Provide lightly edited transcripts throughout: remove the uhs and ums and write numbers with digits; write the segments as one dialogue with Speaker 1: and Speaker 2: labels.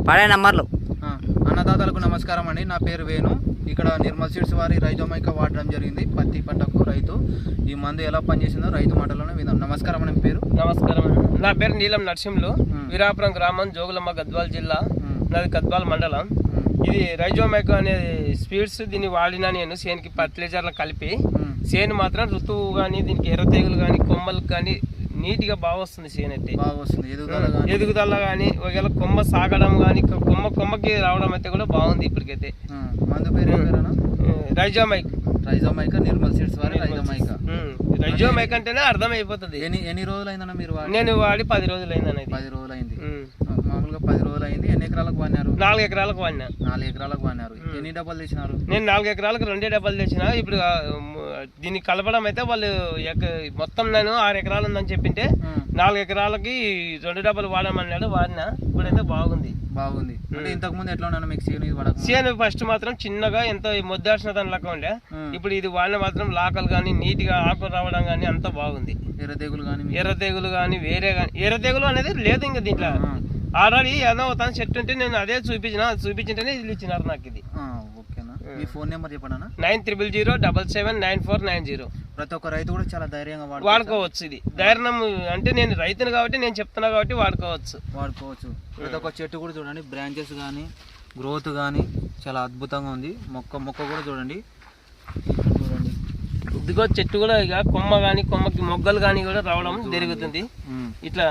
Speaker 1: వాడే నంబర్లు.
Speaker 2: అన్నదాతలకు నమస్కారం అండి. నా పేరు వేణు. ఇక్కడ నిర్మల్ సీడ్స్ వారి రైజోమైకా వాడడం జరిగింది పత్తి పంటకు. రైతు ఈ మందు ఎలా పనిచేసిందో రైతు మాటలోనే విందాం. నమస్కారం అండి. పేరు?
Speaker 3: నమస్కారం. నా పేరు నీలం నరసింహులు. వీరాపురం గ్రామం, జోగులమ్మ, గద్వాల్ జిల్లా. నాది గద్వాల్ మండలం. ఇది రైజోమైకా అనే స్పీడ్స్. దీన్ని వాడినా నేను చేనుకి ఫర్టిలైజర్లు కలిపి. చేను మాత్రం ఋతువు కానీ దీనికి ఎర్ర తెగులు కానీ కొమ్మలు కానీ నీట్గా బాగా వస్తుంది. చేను అయితే బాగా వస్తుంది. ఎదుగుదల కానీ ఒకవేళ కొమ్మ సాగడం కానీ కొమ్మకి రావడం అయితే కూడా బాగుంది. ఇప్పటికైతే
Speaker 2: మందు పేరు
Speaker 3: రైజోమైకా.
Speaker 2: రైజోమైకా నిర్మల్ సీడ్స్ వారి రైజోమైకా.
Speaker 3: రైజోమైకా అంటేనే అర్థం అయిపోతుంది.
Speaker 2: ఎన్ని రోజులు అయిందన్న మీరు
Speaker 3: నేను వాడి 10 రోజులు అయిందన్న.
Speaker 2: 10 రోజులు అయింది. మామూలుగా 10 రోజులు అయింది. ఎన్ని ఎకరాలకు వాడినారు?
Speaker 3: 4 ఎకరాలకు వాడినా.
Speaker 2: 4 ఎకరాలకు వాడినారు. ఎన్ని డబ్బాలు తెచ్చినారు?
Speaker 3: నేను 4 ఎకరాలకు 2 డబ్బాలు తెచ్చిన. ఇప్పుడు దీన్ని కలపడం అయితే వాళ్ళు మొత్తం నేను 6 ఎకరాలు ఉందని చెప్పింటే 4 ఎకరాలకి 2 డబ్బాలు వాడమన్నాడు. వాడినా. ఇప్పుడైతే బాగుంది.
Speaker 2: అంటే ఇంతకు ముందు ఎట్లా ఉన్నా మీకు
Speaker 3: చేను ఫస్ట్ మాత్రం చిన్నగా ఎంతో మొద్దాల్సిన దాని లెక్క ఉండే. ఇప్పుడు ఇది వాడిన మాత్రం లాకలు కానీ నీట్ గా ఆకులు రావడం కానీ అంత బాగుంది. ఎర్ర తెగులు కానీ వేరే కానీ ఎర్ర తెగులు అనేది లేదు. ఇంకా దీంట్లో ఆల్రెడీ ఏదో తన చెట్టు ఉంటే నేను అదే చూపించింటేనే ఇది ఇచ్చినారు నాకు. ఇది
Speaker 2: మీ ఫోన్ నెంబర్ చెప్పండి.
Speaker 3: 9000779490.
Speaker 2: ప్రతి ఒక్క రైతు కూడా చాలా ధైర్యంగా
Speaker 3: వాడుకోవచ్చు. ఇది ధైర్యం అంటే నేను రైతును కాబట్టి నేను చెప్తున్నా కాబట్టి వాడుకోవచ్చు.
Speaker 2: ప్రతి ఒక్క చెట్టు కూడా చూడండి, బ్రాంచెస్ కానీ గ్రోత్ కానీ చాలా అద్భుతంగా ఉంది. మొక్క కూడా చూడండి.
Speaker 3: ఇదిగో చెట్టు కూడా ఇక కొమ్మ కానీ కొమ్మకి మొగ్గలు కానీ కూడా రావడం జరుగుతుంది. ఇట్లా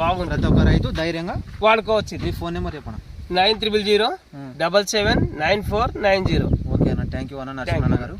Speaker 3: బాగుంది.
Speaker 2: ప్రతి ఒక్క రైతు ధైర్యంగా
Speaker 3: వాడుకోవచ్చు.
Speaker 2: ఇది ఫోన్ నెంబర్ చెప్పండి.
Speaker 3: 9000779490.
Speaker 2: ఓకే అన్న. థ్యాంక్ యూ అన్న నరసింహన్న గారు.